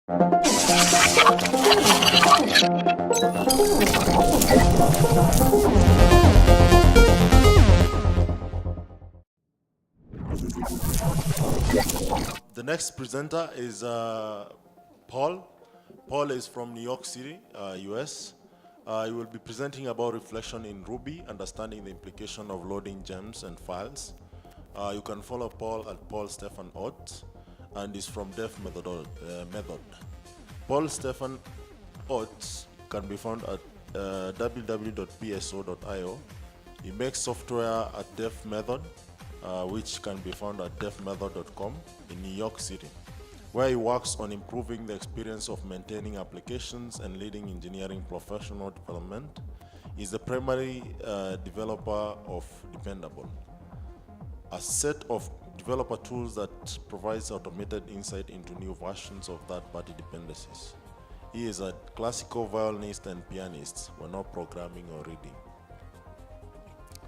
The next presenter is Paul. Paul is from New York City, US. He will be presenting about reflection in Ruby, understanding the implication of loading gems and files. You can follow Paul at Paul Stefan Ott, and is from Def Method. Paul Stefan Ott can be found at www.pso.io. He makes software at Def Method, which can be found at defmethod.com in New York City, where he works on improving the experience of maintaining applications and leading engineering professional development. He's the primary developer of Dependable, a set of developer tools that provides automated insight into new versions of third-party dependencies. He is a classical violinist and pianist when not programming or reading.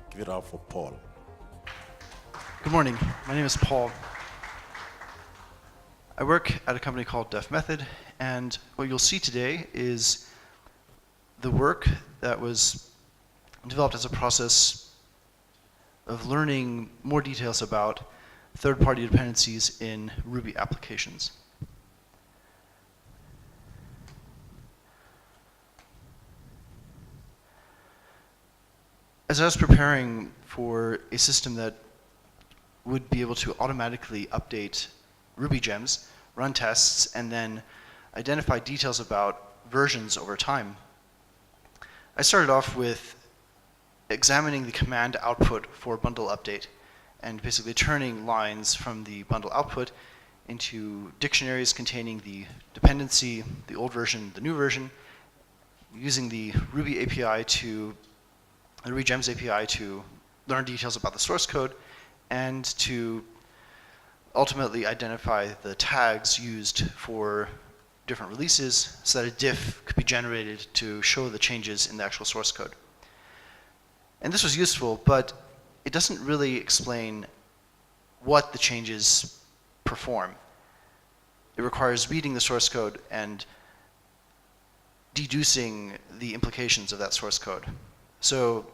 Give it up for Paul. Good morning. My name is Paul. I work at a company called Def Method, and what you'll see today is the work that was developed as a process of learning more details about third-party dependencies in Ruby applications. As I was preparing for a system that would be able to automatically update Ruby gems, run tests, and then identify details about versions over time, I started off with examining the command output for bundle update and basically turning lines from the bundle output into dictionaries containing the dependency, the old version, the new version, using the Ruby API the Ruby Gems API to learn details about the source code and to ultimately identify the tags used for different releases so that a diff could be generated to show the changes in the actual source code. And this was useful, but it doesn't really explain what the changes perform. It requires reading the source code and deducing the implications of that source code. So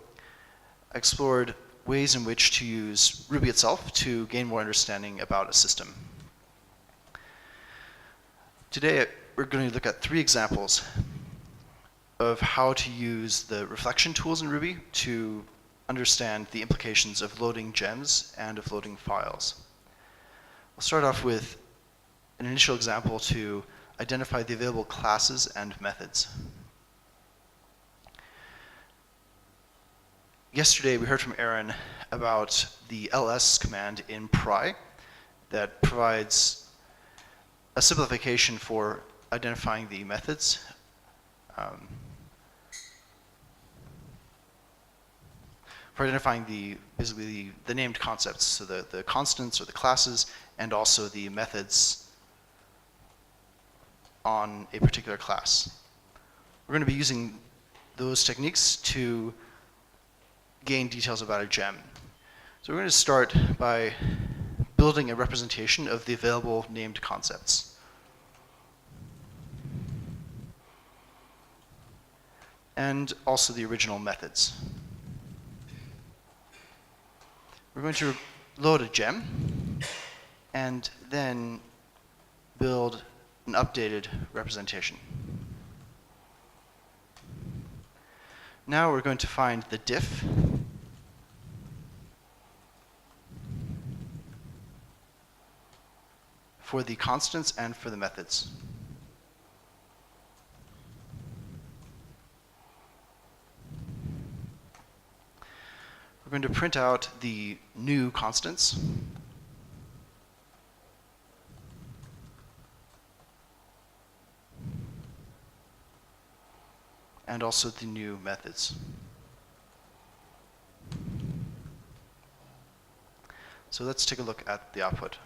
I explored ways in which to use Ruby itself to gain more understanding about a system. Today, we're going to look at 3 examples of how to use the reflection tools in Ruby to understand the implications of loading gems and of loading files. We'll start off with an initial example to identify the available classes and methods. Yesterday, we heard from Aaron about the ls command in pry that provides a simplification for identifying the methods. For identifying basically the named concepts, so the constants or the classes, and also the methods on a particular class. We're going to be using those techniques to gain details about a gem. So we're going to start by building a representation of the available named concepts. And also the original methods. We're going to load a gem and then build an updated representation. Now we're going to find the diff for the constants and for the methods. We're going to print out the new constants and also the new methods. So let's take a look at the output.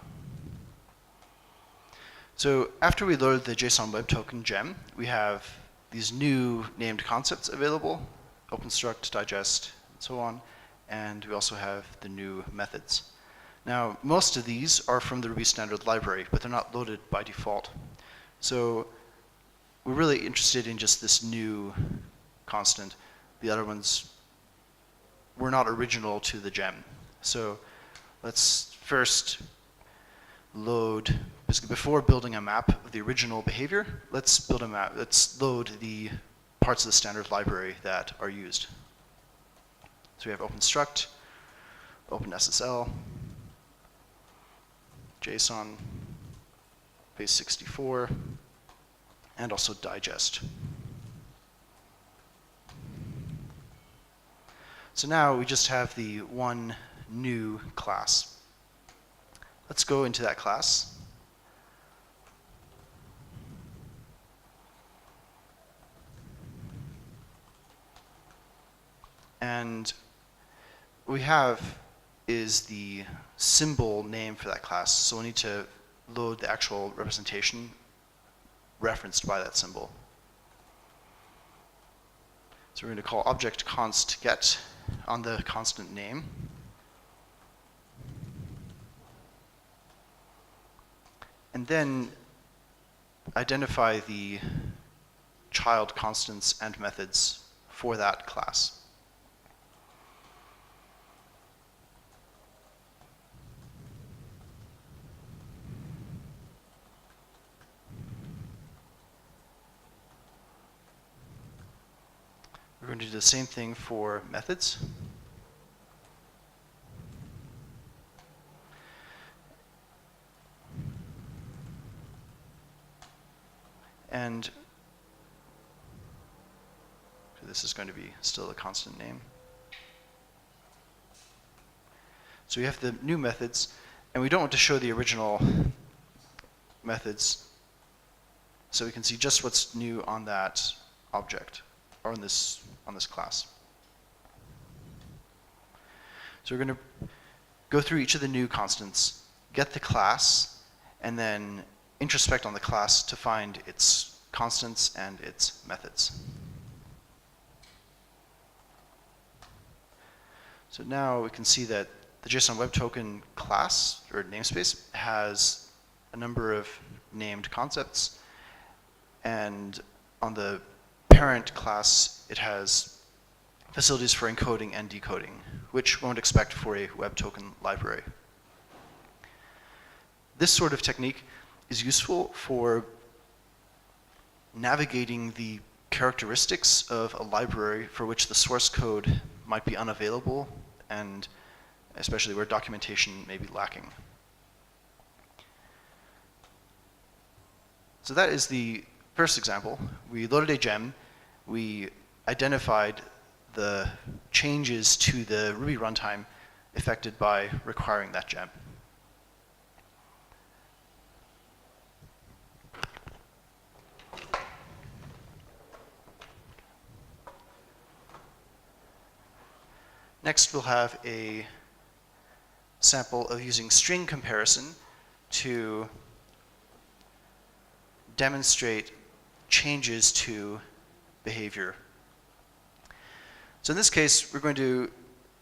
So after we loaded the JSON Web Token gem, we have these new named concepts available, OpenStruct, Digest, and so on, and we also have the new methods. Now, most of these are from the Ruby standard library, but they're not loaded by default. So we're really interested in just this new constant. The other ones were not original to the gem. So let's first load, basically before building a map of the original behavior, let's build a map. Let's load the parts of the standard library that are used. So we have OpenStruct, OpenSSL, JSON, base64, and also digest. So now we just have the one new class. Let's go into that class. And what we have is the symbol name for that class. So we need to load the actual representation referenced by that symbol. So we're going to call object const get on the constant name. And then identify the child constants and methods for that class. We're going to do the same thing for methods. And this is going to be still a constant name. So we have the new methods, and we don't want to show the original methods, so we can see just what's new on that object, or on this class. So we're going to go through each of the new constants, get the class, and then introspect on the class to find its constants and its methods. So now we can see that the JSON Web Token class, or namespace, has a number of named concepts, and on the parent class, it has facilities for encoding and decoding, which one would expect for a Web Token library. This sort of technique is useful for navigating the characteristics of a library for which the source code might be unavailable, and especially where documentation may be lacking. So that is the first example. We loaded a gem. We identified the changes to the Ruby runtime affected by requiring that gem. Next, we'll have a sample of using string comparison to demonstrate changes to behavior. So in this case, we're going to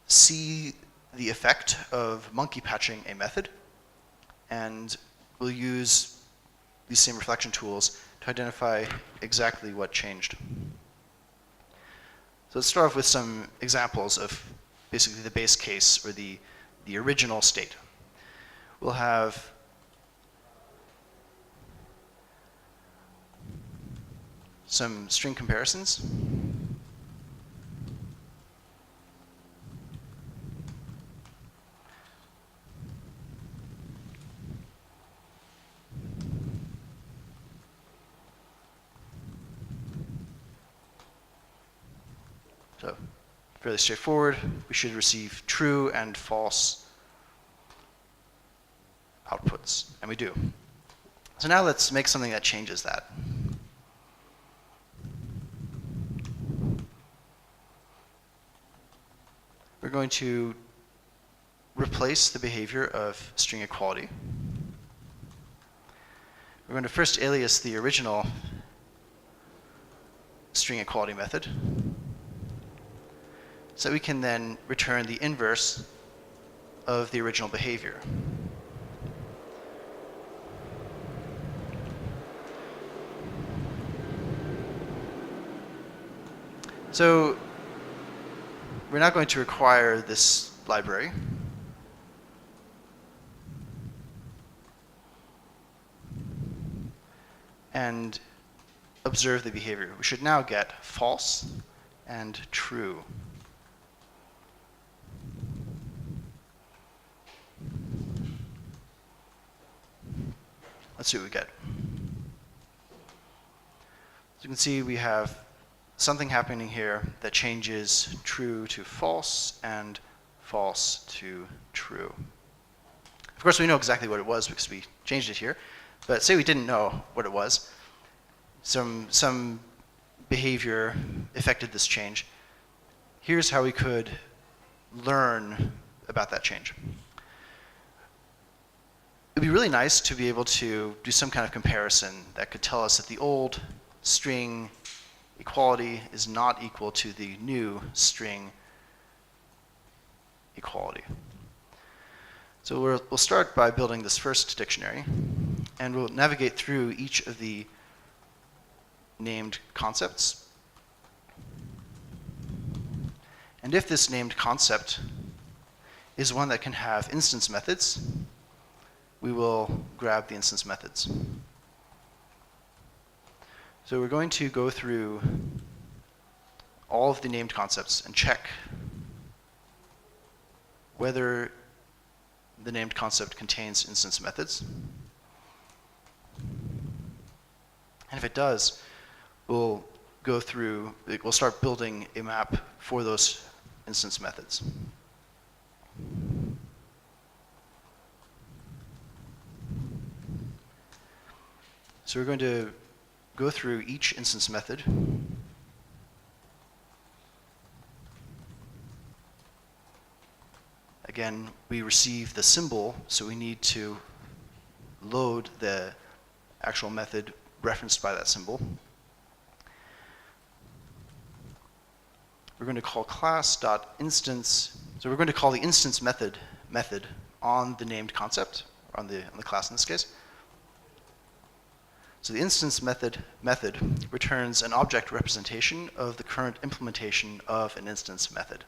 see the effect of monkey patching a method, and we'll use these same reflection tools to identify exactly what changed. So let's start off with some examples of basically the base case, or the original state. We'll have some string comparisons. So fairly straightforward. We should receive true and false outputs, and we do. So now let's make something that changes that. We're going to replace the behavior of string equality. We're going to first alias the original string equality method, so we can then return the inverse of the original behavior. So we're now going to require this library. And observe the behavior. We should now get false and true. Let's see what we get. So you can see we have something happening here that changes true to false and false to true. Of course, we know exactly what it was because we changed it here. But say we didn't know what it was. Some behavior affected this change. Here's how we could learn about that change. It'd be really nice to be able to do some kind of comparison that could tell us that the old string equality is not equal to the new string equality. So we'll start by building this first dictionary, and we'll navigate through each of the named concepts. And if this named concept is one that can have instance methods, we will grab the instance methods. So we're going to go through all of the named concepts and check whether the named concept contains instance methods. And if it does, we'll start building a map for those instance methods. So we're going to go through each instance method. Again, we receive the symbol, so we need to load the actual method referenced by that symbol. We're going to call class.instance. So we're going to call the instance method on the named concept, or on the class in this case. So the instance method returns an object representation of the current implementation of an instance method.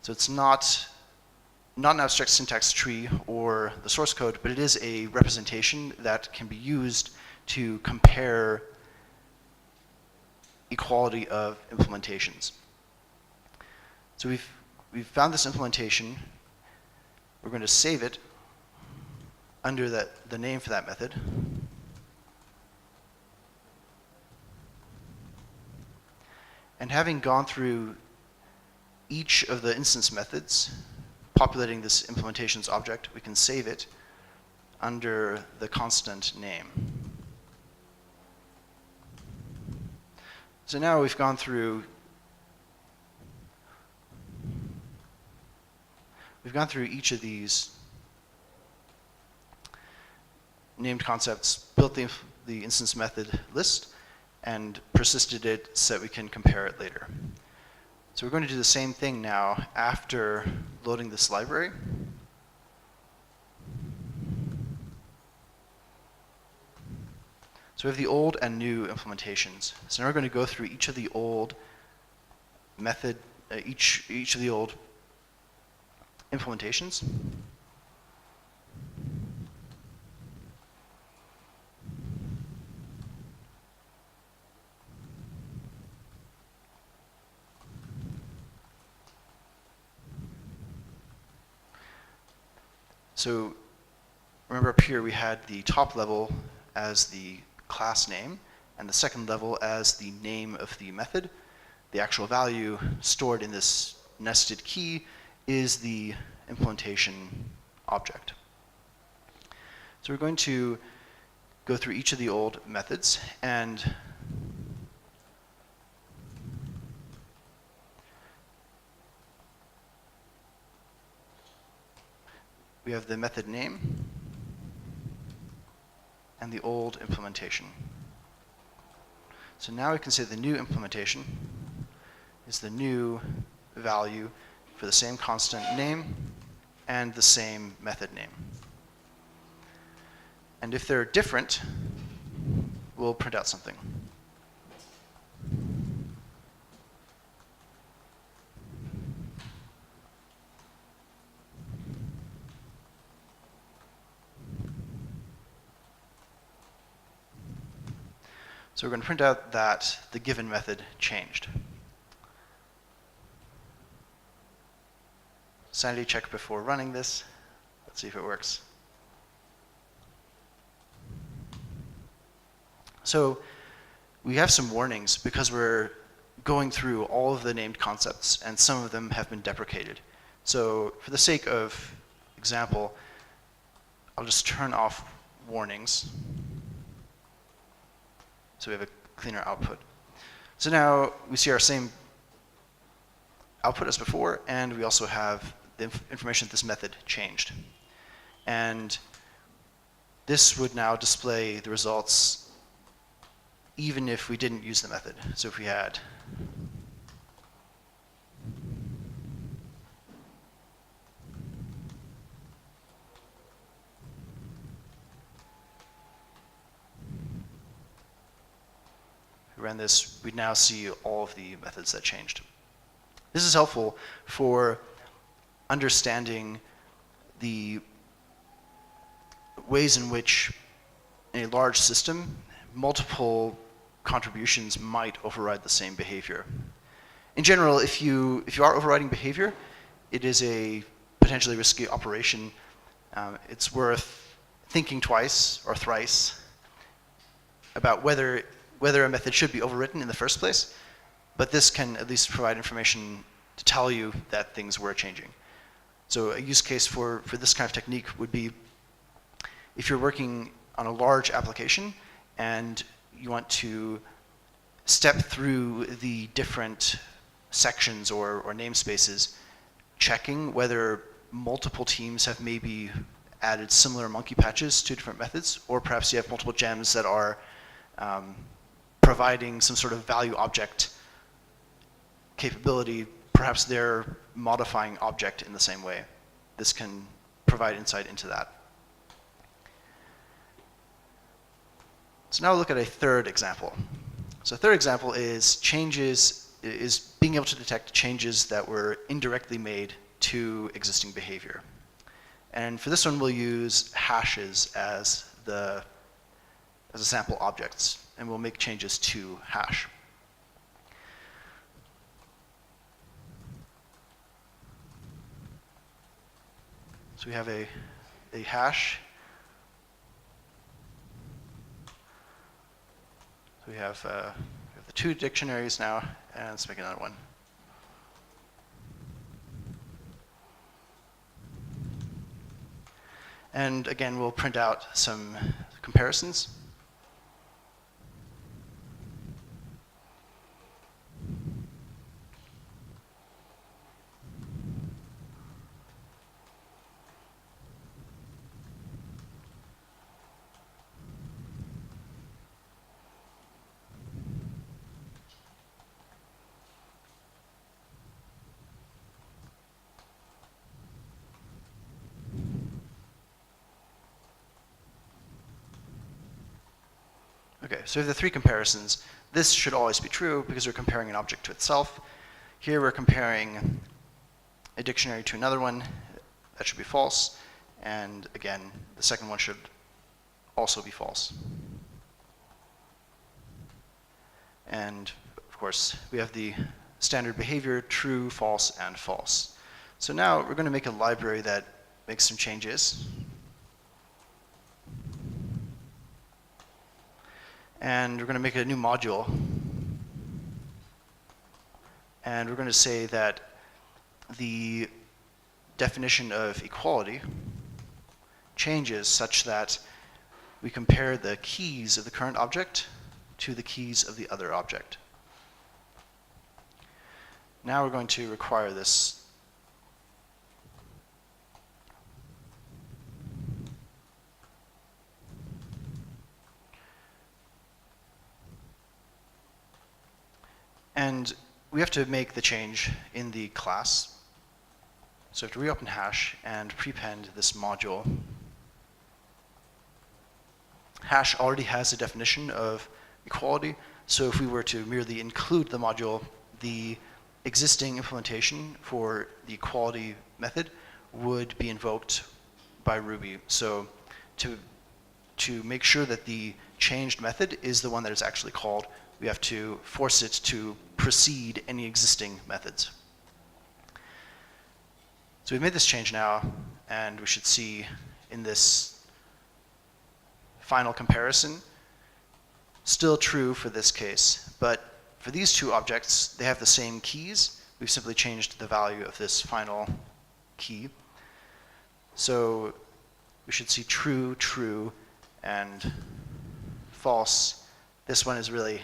So it's not an abstract syntax tree or the source code, but it is a representation that can be used to compare equality of implementations. So we've found this implementation. We're going to save it under the name for that method. And having gone through each of the instance methods, populating this implementations object, we can save it under the constant name. So now we've gone through each of these named concepts, built the instance method list, and persisted it so that we can compare it later. So we're going to do the same thing now after loading this library. So we have the old and new implementations. So now we're going to go through each of the old method, each of the old implementations. So remember up here we had the top level as the class name and the second level as the name of the method. The actual value stored in this nested key is the implementation object. So we're going to go through each of the old methods, and we have the method name and the old implementation. So now we can say the new implementation is the new value for the same constant name and the same method name. And if they're different, we'll print out something. So we're going to print out that the given method changed. Sanity check before running this. Let's see if it works. So we have some warnings because we're going through all of the named concepts, and some of them have been deprecated. So for the sake of example, I'll just turn off warnings so we have a cleaner output. So now we see our same output as before, and we also have the information that this method changed. And this would now display the results even if we didn't use the method. So if we had ran this, we'd now see all of the methods that changed. This is helpful for understanding the ways in which in a large system, multiple contributions might override the same behavior. In general, if you are overriding behavior, it is a potentially risky operation. It's worth thinking twice or thrice about whether a method should be overwritten in the first place, but this can at least provide information to tell you that things were changing. So a use case for this kind of technique would be if you're working on a large application and you want to step through the different sections or namespaces, checking whether multiple teams have maybe added similar monkey patches to different methods, or perhaps you have multiple gems that are providing some sort of value object capability. Perhaps they're modifying object in the same way. This can provide insight into that. So now we'll look at a third example. So a third example is being able to detect changes that were indirectly made to existing behavior. And for this one, we'll use hashes as a sample objects, and we'll make changes to hash. So we have a hash. So we have the two dictionaries now, and let's make another one. And again, we'll print out some comparisons. Okay, so we have the three comparisons. This should always be true because we're comparing an object to itself. Here we're comparing a dictionary to another one. That should be false. And again, the second one should also be false. And of course, we have the standard behavior, true, false, and false. So now we're going to make a library that makes some changes. And we're going to make a new module. And we're going to say that the definition of equality changes such that we compare the keys of the current object to the keys of the other object. Now we're going to require this. And we have to make the change in the class. So we have to reopen hash and prepend this module. Hash already has a definition of equality, so if we were to merely include the module, the existing implementation for the equality method would be invoked by Ruby. So to to make sure that the changed method is the one that is actually called, we have to force it to precede any existing methods. So we've made this change now, and we should see in this final comparison, still true for this case, but for these two objects, they have the same keys. We've simply changed the value of this final key. So we should see true, true, and false. This one is really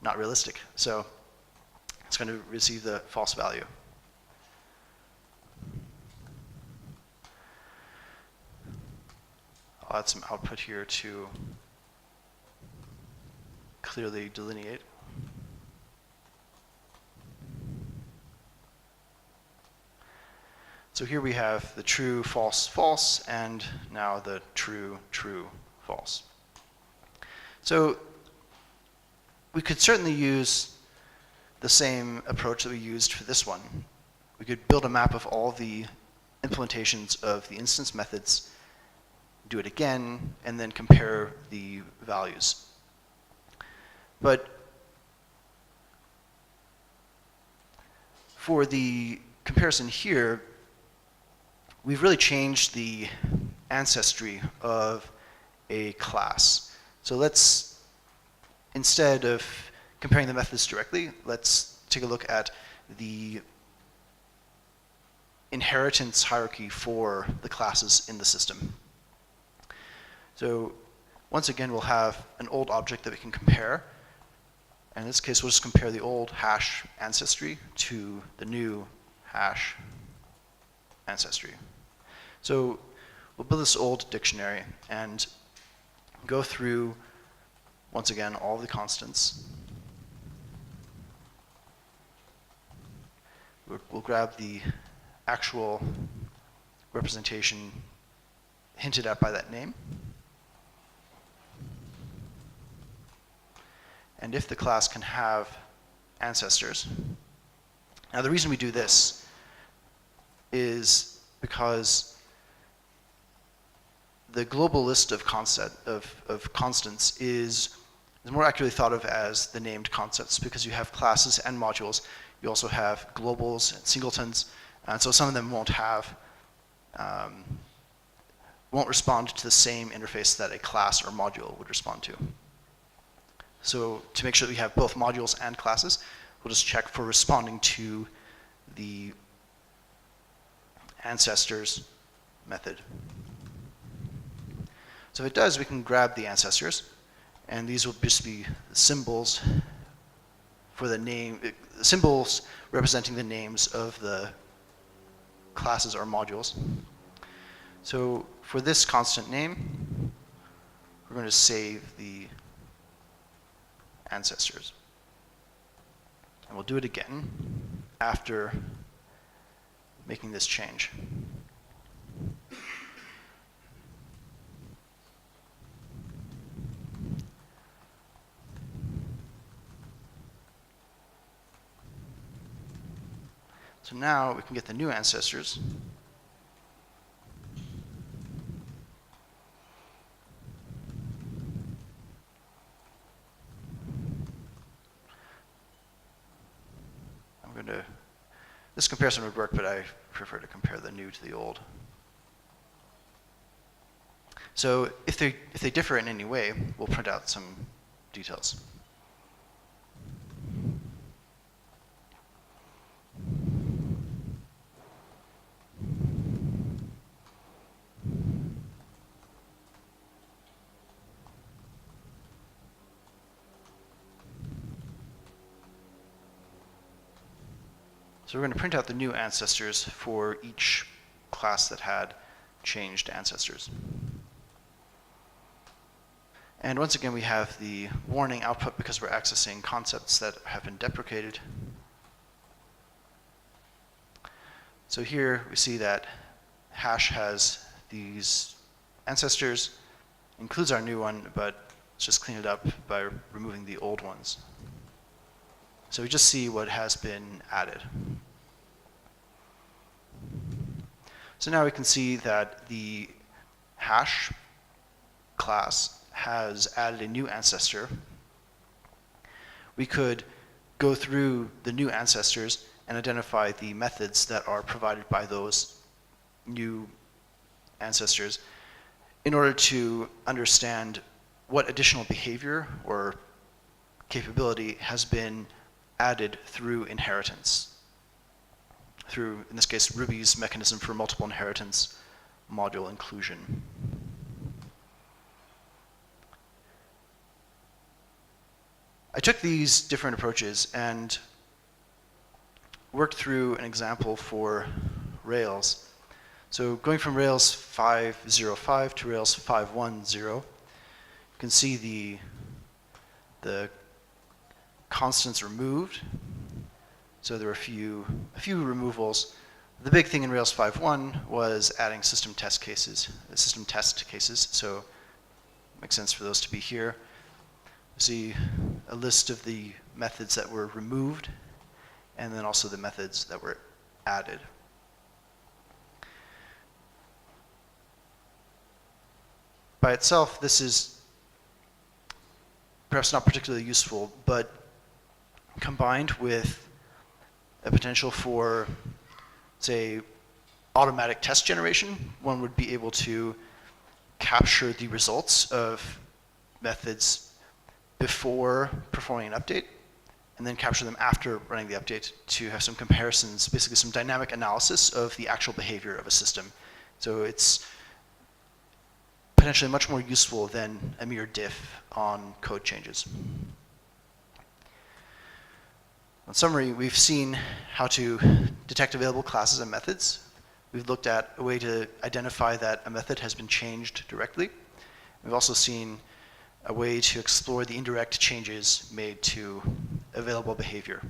not realistic, so it's going to receive the false value. I'll add some output here to clearly delineate. So here we have the true, false, false, and now the true, true, false. So we could certainly use the same approach that we used for this one. We could build a map of all the implementations of the instance methods, do it again, and then compare the values. But for the comparison here, we've really changed the ancestry of a class. So let's, instead of comparing the methods directly, let's take a look at the inheritance hierarchy for the classes in the system. So once again, we'll have an old object that we can compare. And in this case, we'll just compare the old hash ancestry to the new hash ancestry. So we'll build this old dictionary and go through, once again, all the constants. We'll grab the actual representation hinted at by that name. And if the class can have ancestors. Now the reason we do this is because the global list of constants is more accurately thought of as the named concepts, because you have classes and modules. You also have globals and singletons, and so some of them won't respond to the same interface that a class or module would respond to. So to make sure that we have both modules and classes, we'll just check for responding to the ancestors method. So if it does, we can grab the ancestors, and these will just be symbols for the name, symbols representing the names of the classes or modules. So for this constant name, we're going to save the ancestors. And we'll do it again after making this change. So now we can get the new ancestors. This comparison would work, but I prefer to compare the new to the old. So if they differ in any way, we'll print out some details. So we're going to print out the new ancestors for each class that had changed ancestors. And once again, we have the warning output because we're accessing concepts that have been deprecated. So here we see that hash has these ancestors, includes our new one, but let's just clean it up by removing the old ones. So we just see what has been added. So now we can see that the hash class has added a new ancestor, we could go through the new ancestors and identify the methods that are provided by those new ancestors in order to understand what additional behavior or capability has been added through inheritance, through, in this case, Ruby's mechanism for multiple inheritance module inclusion. I took these different approaches and worked through an example for Rails. So going from Rails 5.0.5 to Rails 5.1.0, you can see the constants removed. So there were a few removals. The big thing in Rails 5.1 was adding system test cases. So it makes sense for those to be here. See a list of the methods that were removed, and then also the methods that were added. By itself, this is perhaps not particularly useful, but combined with a potential for, say, automatic test generation, one would be able to capture the results of methods before performing an update, and then capture them after running the update to have some comparisons, basically some dynamic analysis of the actual behavior of a system. So it's potentially much more useful than a mere diff on code changes. In summary, we've seen how to detect available classes and methods. We've looked at a way to identify that a method has been changed directly. We've also seen a way to explore the indirect changes made to available behavior.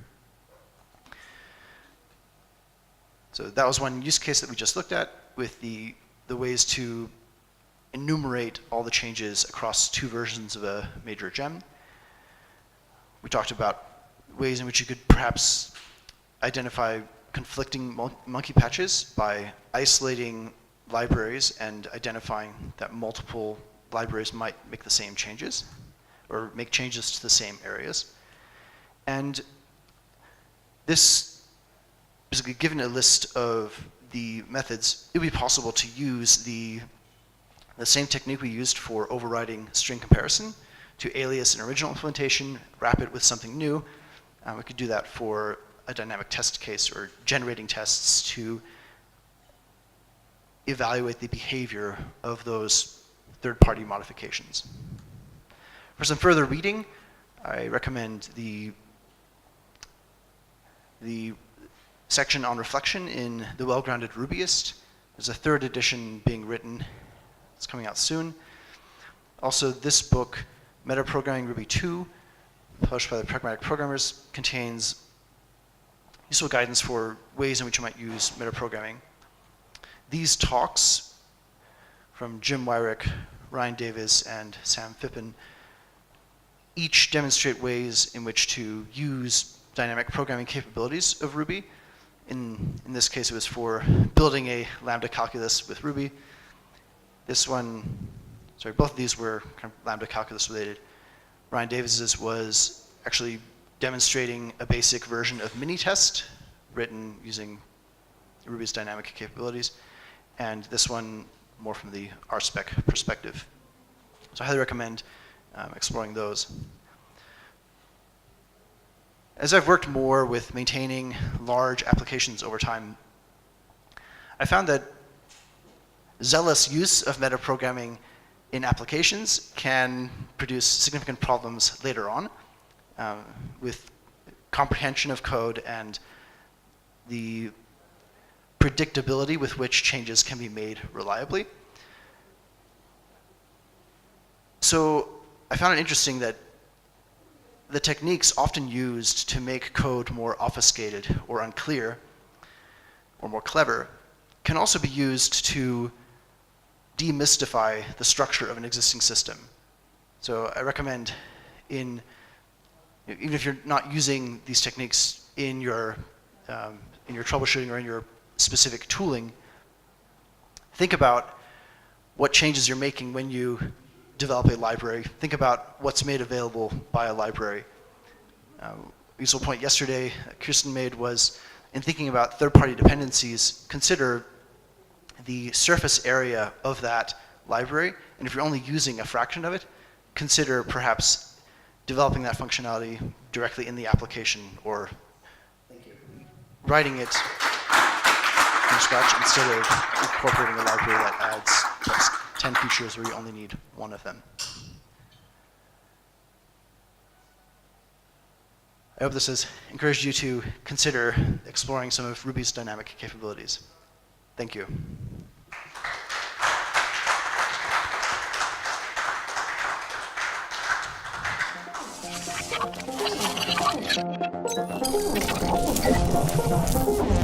So that was one use case that we just looked at with the ways to enumerate all the changes across two versions of a major gem. We talked about ways in which you could perhaps identify conflicting monkey patches by isolating libraries and identifying that multiple libraries might make the same changes or make changes to the same areas. And this, basically given a list of the methods, it would be possible to use the same technique we used for overriding string comparison to alias an original implementation, wrap it with something new. We could do that for a dynamic test case or generating tests to evaluate the behavior of those third-party modifications. For some further reading, I recommend the section on reflection in The Well-Grounded Rubyist. There's a third edition being written. It's coming out soon. Also, this book, Metaprogramming Ruby 2, published by the Pragmatic Programmers, contains useful guidance for ways in which you might use metaprogramming. These talks from Jim Weirich, Ryan Davis, and Sam Phippen each demonstrate ways in which to use dynamic programming capabilities of Ruby. In this case, it was for building a lambda calculus with Ruby. Both of these were kind of lambda calculus related. Ryan Davis's was actually demonstrating a basic version of mini-test written using Ruby's dynamic capabilities. And this one more from the RSpec perspective. So I highly recommend exploring those. As I've worked more with maintaining large applications over time, I found that zealous use of metaprogramming in applications can produce significant problems later on with comprehension of code and the predictability with which changes can be made reliably. So I found it interesting that the techniques often used to make code more obfuscated or unclear or more clever can also be used to demystify the structure of an existing system. So I recommend even if you're not using these techniques in your troubleshooting or in your specific tooling, think about what changes you're making when you develop a library, think about what's made available by a library. A useful point yesterday Kirsten made was, in thinking about third-party dependencies, consider the surface area of that library, and if you're only using a fraction of it, consider perhaps developing that functionality directly in the application or writing it from scratch instead of incorporating a library that adds just 10 features where you only need one of them. I hope this has encouraged you to consider exploring some of Ruby's dynamic capabilities. Thank you. Thank you.